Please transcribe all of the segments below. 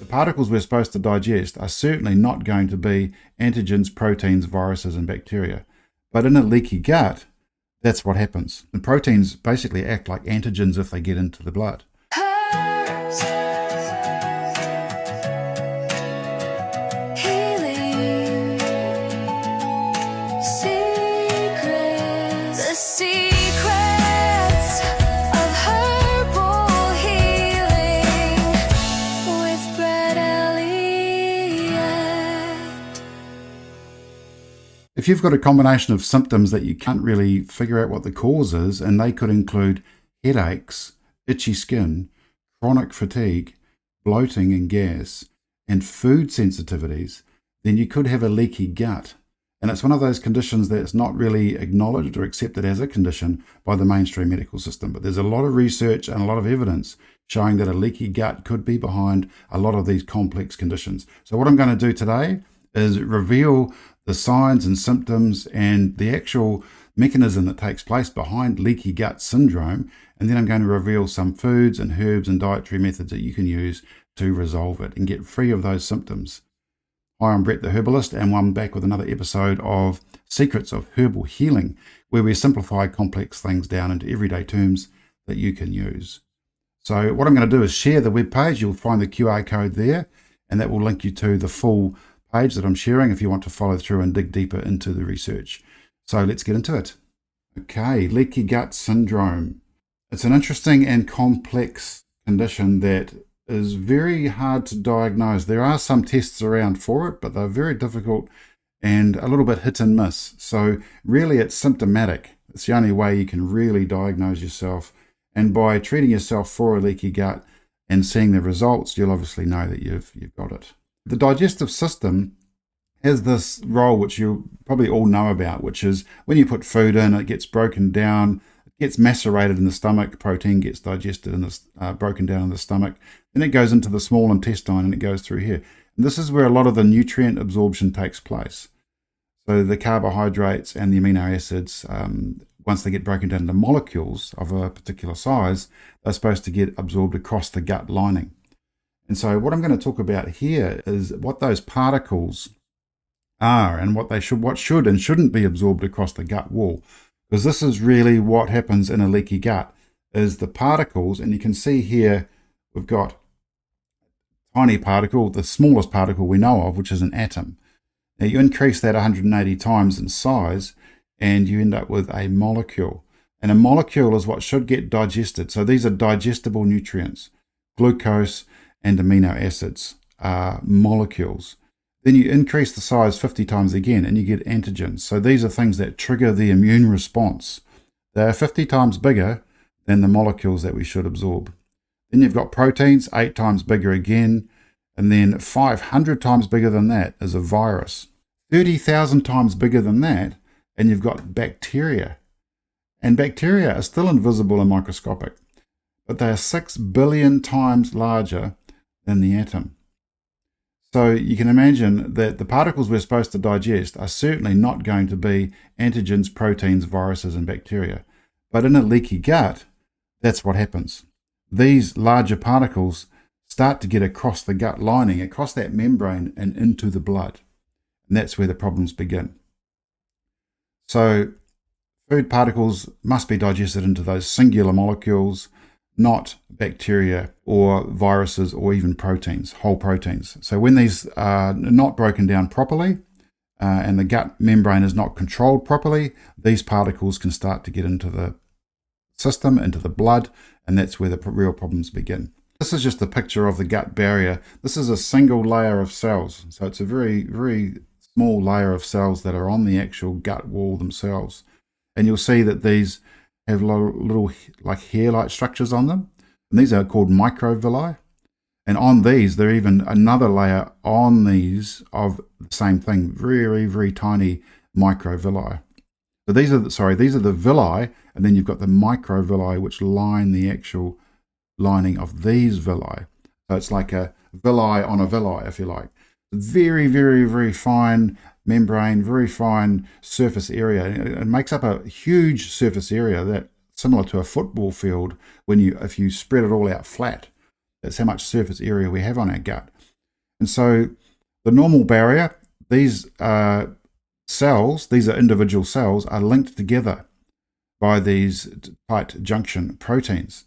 The particles we're supposed to digest are certainly not going to be antigens, proteins, viruses, and bacteria. But in a leaky gut, that's what happens. And proteins basically act like antigens if they get into the blood. If you've got a combination of symptoms that you can't really figure out what the cause is, and they could include headaches, itchy skin, chronic fatigue, bloating and gas, and food sensitivities, then you could have a leaky gut. And it's one of those conditions that's not really acknowledged or accepted as a condition by the mainstream medical system. But there's a lot of research and a lot of evidence showing that a leaky gut could be behind a lot of these complex conditions. So what I'm going to do today is reveal the signs and symptoms and the actual mechanism that takes place behind leaky gut syndrome. And then I'm going to reveal some foods and herbs and dietary methods that you can use to resolve it and get free of those symptoms. Hi, I'm Brett the Herbalist, and I'm back with another episode of Secrets of Herbal Healing, where we simplify complex things down into everyday terms that you can use. So what I'm going to do is share the webpage. You'll find the QR code there, and that will link you to the full page that I'm sharing if you want to follow through and dig deeper into the research. So let's get into it. Okay, leaky gut syndrome. It's an interesting and complex condition that is very hard to diagnose. There are some tests around for it, but they're very difficult and a little bit hit and miss. So really it's symptomatic. It's the only way you can really diagnose yourself. And by treating yourself for a leaky gut and seeing the results, you'll obviously know that you've got it. The digestive system has this role which you probably all know about, which is when you put food in, it gets broken down, it gets macerated in the stomach, protein gets digested and broken down in the stomach, then it goes into the small intestine and it goes through here. And this is where a lot of the nutrient absorption takes place. So the carbohydrates and the amino acids, once they get broken down into molecules of a particular size, they're supposed to get absorbed across the gut lining. And so what I'm going to talk about here is what those particles are and what should and shouldn't be absorbed across the gut wall. Because this is really what happens in a leaky gut, is the particles, and you can see here we've got a tiny particle, the smallest particle we know of, which is an atom. Now you increase that 180 times in size and you end up with a molecule. And a molecule is what should get digested. So these are digestible nutrients. Glucose and amino acids are molecules. Then you increase the size 50 times again and you get antigens. So these are things that trigger the immune response. They are 50 times bigger than the molecules that we should absorb. Then you've got proteins, 8 times bigger again, and then 500 times bigger than that is a virus. 30,000 times bigger than that, and you've got bacteria. And bacteria are still invisible and microscopic, but they are 6 billion times larger than the atom. So you can imagine that the particles we're supposed to digest are certainly not going to be antigens, proteins, viruses, and bacteria. But in a leaky gut, that's what happens. These larger particles start to get across the gut lining, across that membrane and into the blood. And that's where the problems begin. So food particles must be digested into those singular molecules, not bacteria or viruses or even proteins, whole proteins. So when these are not broken down properly and the gut membrane is not controlled properly, these particles can start to get into the system, into the blood, and that's where the real problems begin. This is just a picture of the gut barrier. This is a single layer of cells. So it's a very, very small layer of cells that are on the actual gut wall themselves. And you'll see that these have little like hair-like structures on them. And these are called microvilli. And on these, there are even another layer on these of the same thing, very, very tiny microvilli. So these are the villi, and then you've got the microvilli which line the actual lining of these villi. So it's like a villi on a villi, if you like. Very, very, very fine membrane, very fine surface area. It makes up a huge surface area that similar to a football field if you spread it all out flat. That's how much surface area we have on our gut. And so the normal barrier, these cells, these are individual cells, are linked together by these tight junction proteins.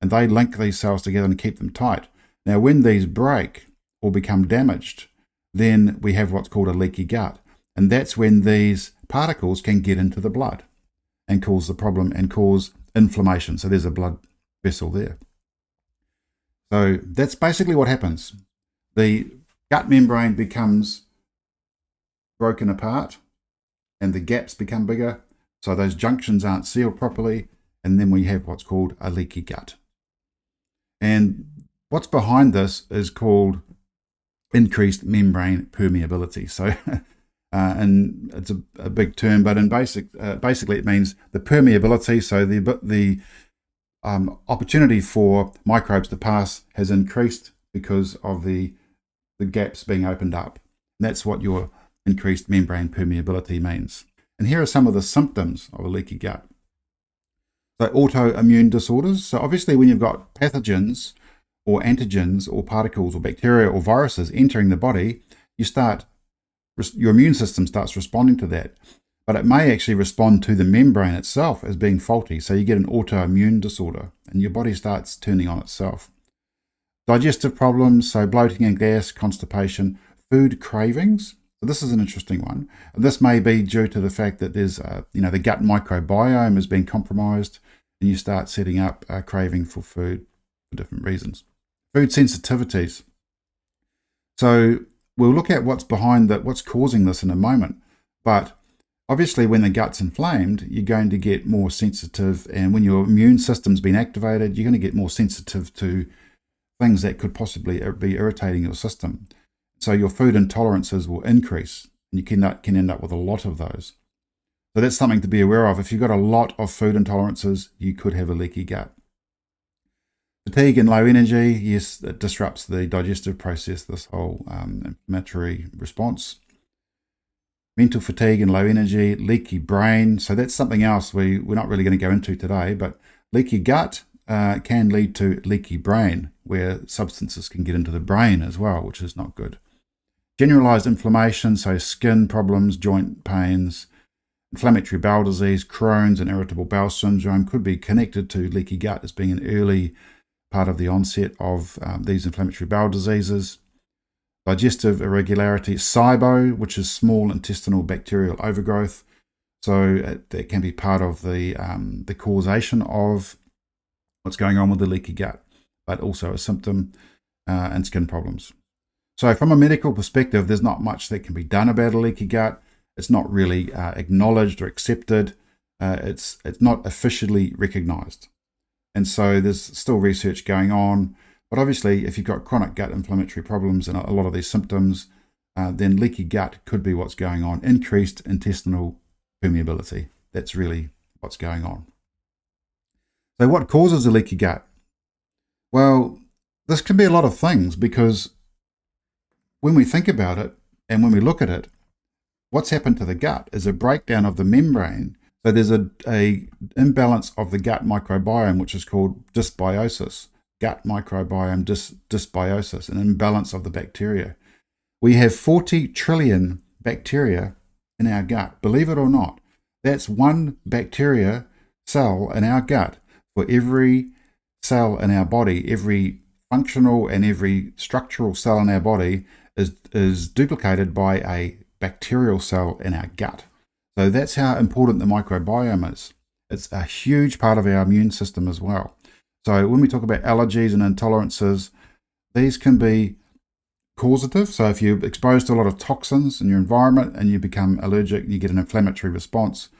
And they link these cells together and keep them tight. Now, when these break or become damaged, then we have what's called a leaky gut. And that's when these particles can get into the blood and cause the problem and cause inflammation. So there's a blood vessel there. So that's basically what happens. The gut membrane becomes broken apart and the gaps become bigger. So those junctions aren't sealed properly. And then we have what's called a leaky gut. And what's behind this is called increased membrane permeability. So, and it's a big term, but in basically it means the permeability. So the opportunity for microbes to pass has increased because of the gaps being opened up. And that's what your increased membrane permeability means. And here are some of the symptoms of a leaky gut. So autoimmune disorders. So obviously when you've got pathogens or antigens or particles or bacteria or viruses entering the body, your immune system starts responding to that. But it may actually respond to the membrane itself as being faulty. So you get an autoimmune disorder and your body starts turning on itself. Digestive problems, so bloating and gas, constipation, food cravings. So this is an interesting one. This may be due to the fact that there's, the gut microbiome has been compromised and you start setting up a craving for food for different reasons. Food sensitivities. So we'll look at what's behind that, what's causing this in a moment. But obviously when the gut's inflamed, you're going to get more sensitive. And when your immune system's been activated, you're going to get more sensitive to things that could possibly be irritating your system. So your food intolerances will increase and you can end up with a lot of those. So that's something to be aware of. If you've got a lot of food intolerances, you could have a leaky gut. Fatigue and low energy, yes, it disrupts the digestive process, this whole inflammatory response. Mental fatigue and low energy, leaky brain. So that's something else we're not really going to go into today, but leaky gut can lead to leaky brain, where substances can get into the brain as well, which is not good. Generalized inflammation, so skin problems, joint pains, inflammatory bowel disease, Crohn's and irritable bowel syndrome could be connected to leaky gut as being an early part of the onset of these inflammatory bowel diseases. Digestive irregularity, SIBO, which is small intestinal bacterial overgrowth. So that can be part of the causation of what's going on with the leaky gut, but also a symptom, and skin problems. So from a medical perspective, there's not much that can be done about a leaky gut. It's not really acknowledged or accepted. It's not officially recognized. And so there's still research going on. But obviously, if you've got chronic gut inflammatory problems and a lot of these symptoms, then leaky gut could be what's going on. Increased intestinal permeability. That's really what's going on. So what causes a leaky gut? Well, this can be a lot of things, because when we think about it and when we look at it, what's happened to the gut is a breakdown of the membrane. So there's a imbalance of the gut microbiome, which is called dysbiosis. Gut microbiome dysbiosis, an imbalance of the bacteria. We have 40 trillion bacteria in our gut. Believe it or not, that's one bacteria cell in our gut for every cell in our body. Every functional and every structural cell in our body is duplicated by a bacterial cell in our gut. So that's how important the microbiome is. It's a huge part of our immune system as well. So when we talk about allergies and intolerances, these can be causative. So if you're exposed to a lot of toxins in your environment and you become allergic and you get an inflammatory response,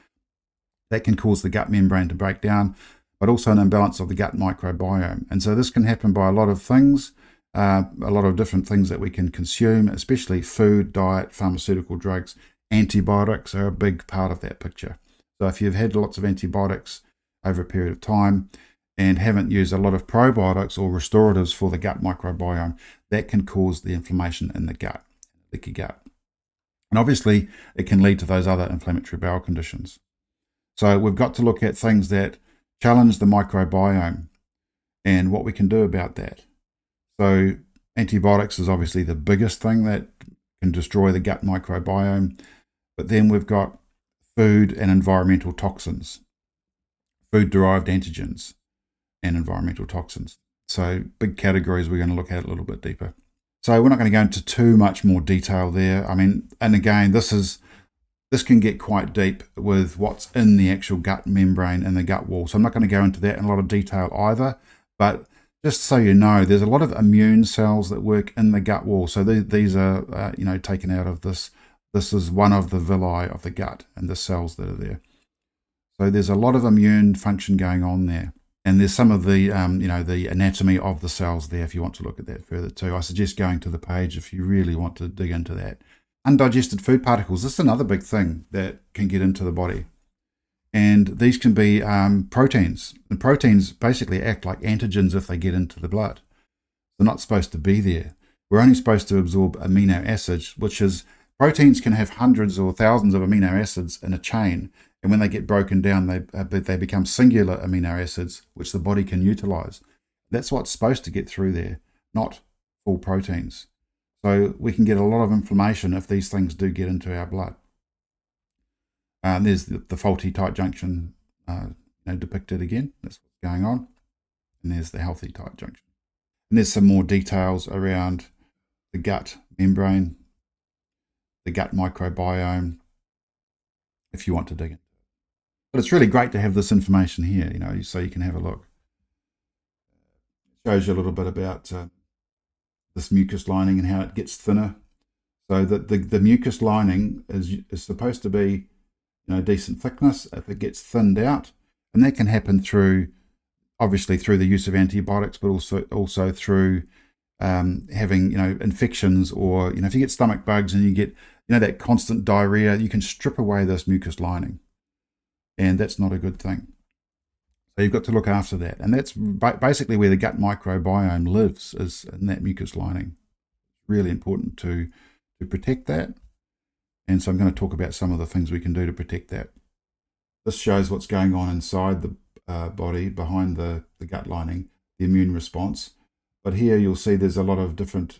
that can cause the gut membrane to break down, but also an imbalance of the gut microbiome. And so this can happen by a lot of things, a lot of different things that we can consume, especially food, diet, pharmaceutical drugs. Antibiotics are a big part of that picture. So if you've had lots of antibiotics over a period of time and haven't used a lot of probiotics or restoratives for the gut microbiome, that can cause the inflammation in the gut, leaky gut. And obviously, it can lead to those other inflammatory bowel conditions. So we've got to look at things that challenge the microbiome and what we can do about that. So Antibiotics is obviously the biggest thing that can destroy the gut microbiome. But then we've got food and environmental toxins, food-derived antigens and environmental toxins. So big categories we're going to look at a little bit deeper. So we're not going to go into too much more detail there. I mean, and again, this can get quite deep with what's in the actual gut membrane and the gut wall. So I'm not going to go into that in a lot of detail either. But just so you know, there's a lot of immune cells that work in the gut wall. So these are, taken out of this. This is one of the villi of the gut and the cells that are there. So there's a lot of immune function going on there. And there's some of the, the anatomy of the cells there if you want to look at that further too. I suggest going to the page if you really want to dig into that. Undigested food particles, this is another big thing that can get into the body. And these can be proteins. And proteins basically act like antigens if they get into the blood. They're not supposed to be there. We're only supposed to absorb amino acids, which is, proteins can have hundreds or thousands of amino acids in a chain. And when they get broken down, they become singular amino acids, which the body can utilize. That's what's supposed to get through there, not full proteins. So we can get a lot of inflammation if these things do get into our blood. There's the faulty tight junction depicted again. That's what's going on. And there's the healthy tight junction. And there's some more details around the gut membrane, the gut microbiome, if you want to dig in. But it's really great to have this information here, so you can have a look. It shows you a little bit about this mucus lining and how it gets thinner. So that the mucus lining is supposed to be, decent thickness. If it gets thinned out, and that can happen obviously through the use of antibiotics, but also through having infections, or if you get stomach bugs and you get that constant diarrhea, you can strip away this mucus lining. And that's not a good thing. So you've got to look after that. And that's basically where the gut microbiome lives, is in that mucus lining. Really important to protect that. And so I'm going to talk about some of the things we can do to protect that. This shows what's going on inside the body, behind the gut lining, the immune response. But here you'll see there's a lot of different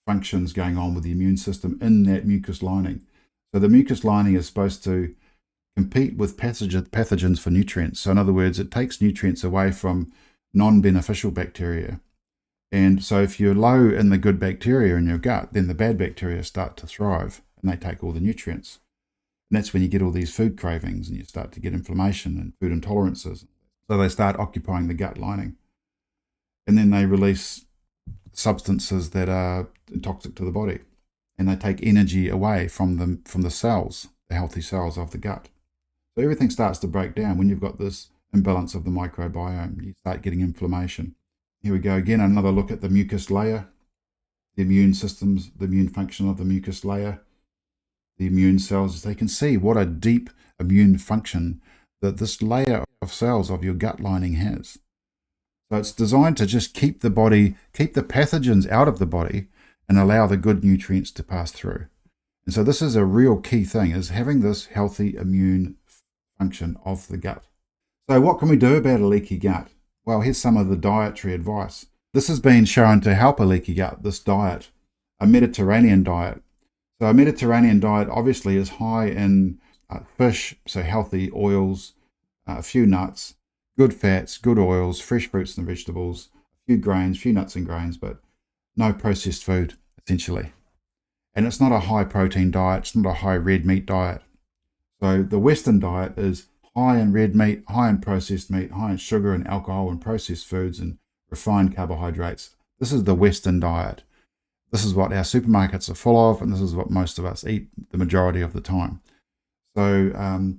functions going on with the immune system in that mucus lining. So the mucus lining is supposed to compete with pathogens for nutrients. So in other words, it takes nutrients away from non-beneficial bacteria. And so if you're low in the good bacteria in your gut, then the bad bacteria start to thrive and they take all the nutrients. And that's when you get all these food cravings and you start to get inflammation and food intolerances. So they start occupying the gut lining. And then they release substances that are toxic to the body. And they take energy away from the cells, the healthy cells of the gut. So everything starts to break down when you've got this imbalance of the microbiome. You start getting inflammation. Here we go again, another look at the mucus layer, the immune systems, the immune function of the mucus layer, the immune cells. They can see what a deep immune function that this layer of cells of your gut lining has. So it's designed to just keep the pathogens out of the body and allow the good nutrients to pass through. And so this is a real key thing, is having this healthy immune function of the gut. So what can we do about a leaky gut? Well, here's some of the dietary advice. This has been shown to help a leaky gut, this diet, a Mediterranean diet. So a Mediterranean diet obviously is high in fish, so healthy oils, a few nuts, good fats, good oils, fresh fruits and vegetables, a few grains, a few nuts and grains, but no processed food, essentially. And it's not a high protein diet, it's not a high red meat diet. So the Western diet is high in red meat, high in processed meat, high in sugar and alcohol and processed foods and refined carbohydrates. This is the Western diet. This is what our supermarkets are full of, and this is what most of us eat the majority of the time. So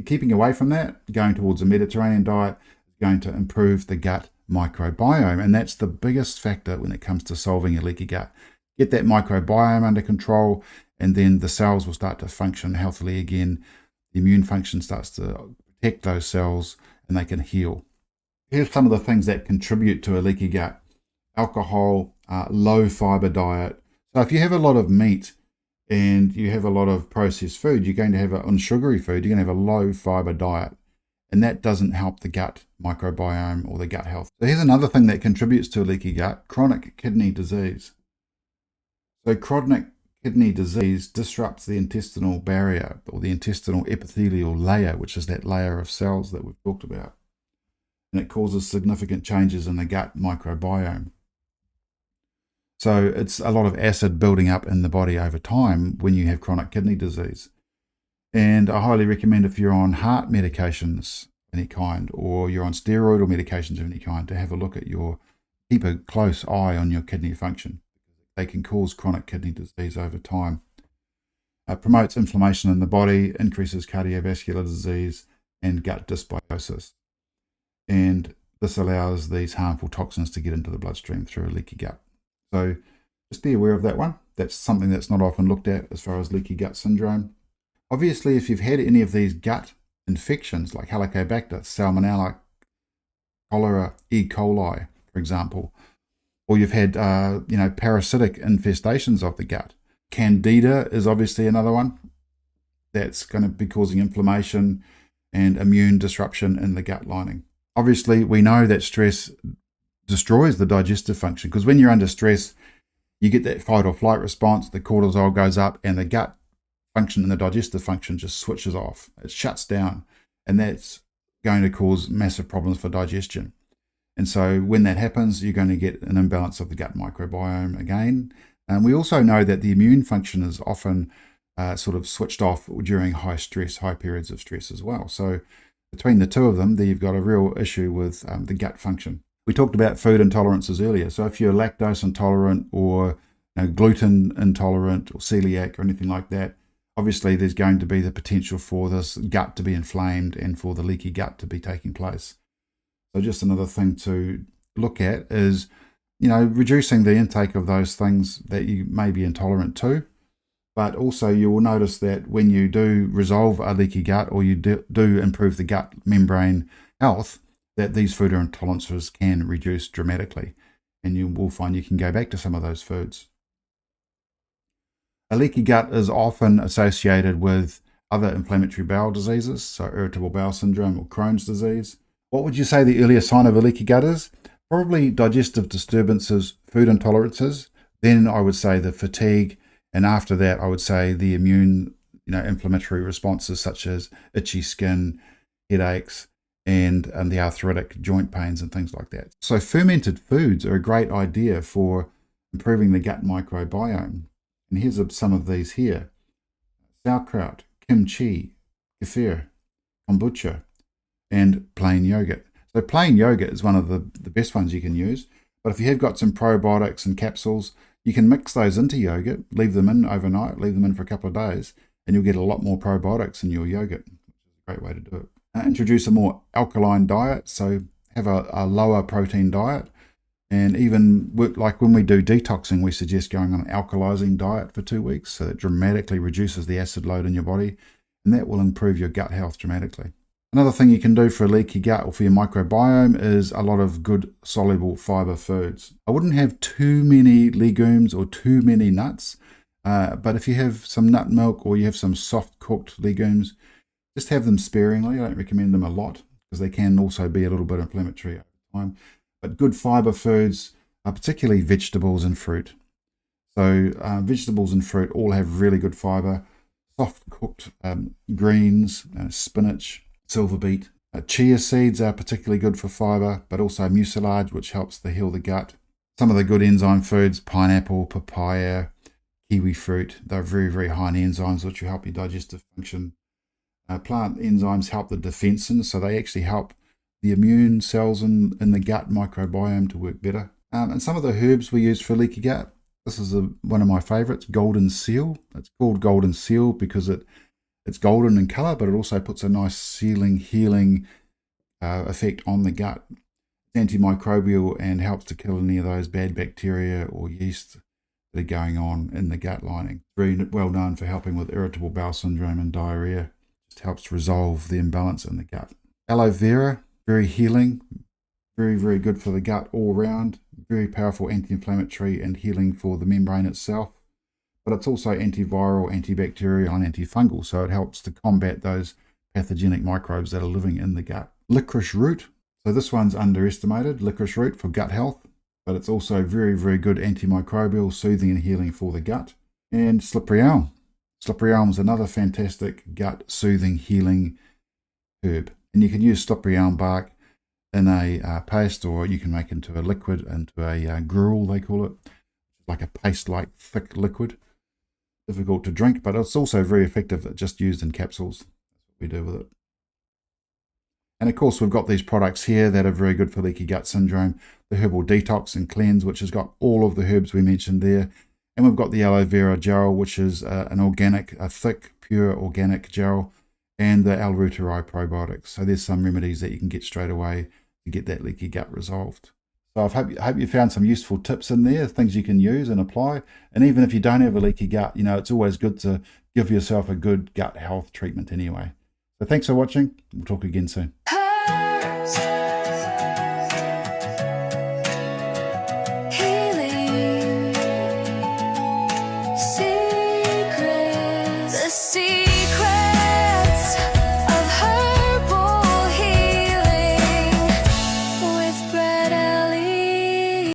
keeping away from that, going towards a Mediterranean diet, is going to improve the gut microbiome. And that's the biggest factor when it comes to solving a leaky gut. Get that microbiome under control, and then the cells will start to function healthily again. The immune function starts to protect those cells and they can heal. Here's some of the things that contribute to a leaky gut. Alcohol, low fiber diet. So if you have a lot of meat and you have a lot of processed food, you're going to have unsugary food, you're going to have a low fiber diet. and that doesn't help the gut microbiome or the gut health. So here's another thing that contributes to a leaky gut: chronic kidney disease. So chronic kidney disease disrupts the intestinal barrier, or the intestinal epithelial layer, which is that layer of cells that we've talked about. And it causes significant changes in the gut microbiome. So it's a lot of acid building up in the body over time when you have chronic kidney disease. And I highly recommend, if you're on heart medications of any kind, or you're on steroidal medications of any kind, to have a look at keep a close eye on your kidney function. They can cause chronic kidney disease over time. Promotes inflammation in the body, increases cardiovascular disease and gut dysbiosis. And this allows these harmful toxins to get into the bloodstream through a leaky gut. So just be aware of that one. That's something that's not often looked at as far as leaky gut syndrome. Obviously, if you've had any of these gut infections like Helicobacter, Salmonella, cholera, E. coli, for example, or you've had parasitic infestations of the gut. Candida is obviously another one that's going to be causing inflammation and immune disruption in the gut lining. Obviously, we know that stress destroys the digestive function, because when you're under stress, you get that fight or flight response, the cortisol goes up, and the gut function and the digestive function just switches off. It shuts down, and that's going to cause massive problems for digestion. And so when that happens, you're going to get an imbalance of the gut microbiome again. And we also know that the immune function is often sort of switched off during high periods of stress as well. So between the two of them, you've got a real issue with the gut function. We talked about food intolerances earlier. So if you're lactose intolerant, or gluten intolerant, or celiac, or anything like that, obviously there's going to be the potential for this gut to be inflamed and for the leaky gut to be taking place. So just another thing to look at is, reducing the intake of those things that you may be intolerant to. But also you will notice that when you do resolve a leaky gut, or you do improve the gut membrane health, that these food intolerances can reduce dramatically. And you will find you can go back to some of those foods. A leaky gut is often associated with other inflammatory bowel diseases, so irritable bowel syndrome or Crohn's disease. What would you say the earliest sign of a leaky gut is? Probably digestive disturbances, food intolerances. Then I would say the fatigue, and after that I would say the immune, inflammatory responses such as itchy skin, headaches, and the arthritic joint pains and things like that. So fermented foods are a great idea for improving the gut microbiome. And here's some of these here: sauerkraut, kimchi, kefir, kombucha, and plain yogurt. So plain yogurt is one of the best ones you can use. But if you have got some probiotics and capsules, you can mix those into yogurt, leave them in overnight, leave them in for a couple of days, and you'll get a lot more probiotics in your yogurt, which is a great way to do it. Introduce a more alkaline diet, so have a lower protein diet. And even like when we do detoxing, we suggest going on an alkalizing diet for 2 weeks, so that dramatically reduces the acid load in your body, and that will improve your gut health dramatically. Another thing you can do for a leaky gut or for your microbiome is a lot of good soluble fiber foods. I wouldn't have too many legumes or too many nuts, but if you have some nut milk or you have some soft cooked legumes, just have them sparingly. I don't recommend them a lot because they can also be a little bit inflammatory over time. But good fiber foods are particularly vegetables and fruit. So vegetables and fruit all have really good fiber. Soft cooked greens, spinach, silver beet. Chia seeds are particularly good for fiber, but also mucilage, which helps to heal the gut. Some of the good enzyme foods: pineapple, papaya, kiwi fruit. They're very, very high in enzymes, which will help your digestive function. Plant enzymes help the defensin, so they actually help the immune cells in the gut microbiome to work better. And some of the herbs we use for leaky gut, this is one of my favorites, golden seal. It's called golden seal because it's golden in color, but it also puts a nice sealing, healing effect on the gut. It's antimicrobial and helps to kill any of those bad bacteria or yeast that are going on in the gut lining. Very well known for helping with irritable bowel syndrome and diarrhea. Just helps resolve the imbalance in the gut. Aloe vera, very healing, very, very good for the gut all round. Very powerful anti-inflammatory and healing for the membrane itself. But it's also antiviral, antibacterial, and antifungal, so it helps to combat those pathogenic microbes that are living in the gut. Licorice root. So this one's underestimated, licorice root for gut health, but it's also very, very good antimicrobial, soothing and healing for the gut. And slippery elm. Slippery elm is another fantastic gut soothing, healing herb. And you can use slippery elm bark in a paste, or you can make into a liquid, into a gruel, they call it, like a paste-like thick liquid. Difficult to drink, but it's also very effective, just used in capsules. That's what we do with it. And of course, we've got these products here that are very good for leaky gut syndrome. The Herbal Detox and Cleanse, which has got all of the herbs we mentioned there. And we've got the aloe vera gel, which is an organic, a thick, pure organic gel. And the L-Reuteri probiotics. So there's some remedies that you can get straight away to get that leaky gut resolved. So I hope you found some useful tips in there, things you can use and apply. And even if you don't have a leaky gut, it's always good to give yourself a good gut health treatment anyway. So thanks for watching. We'll talk again soon.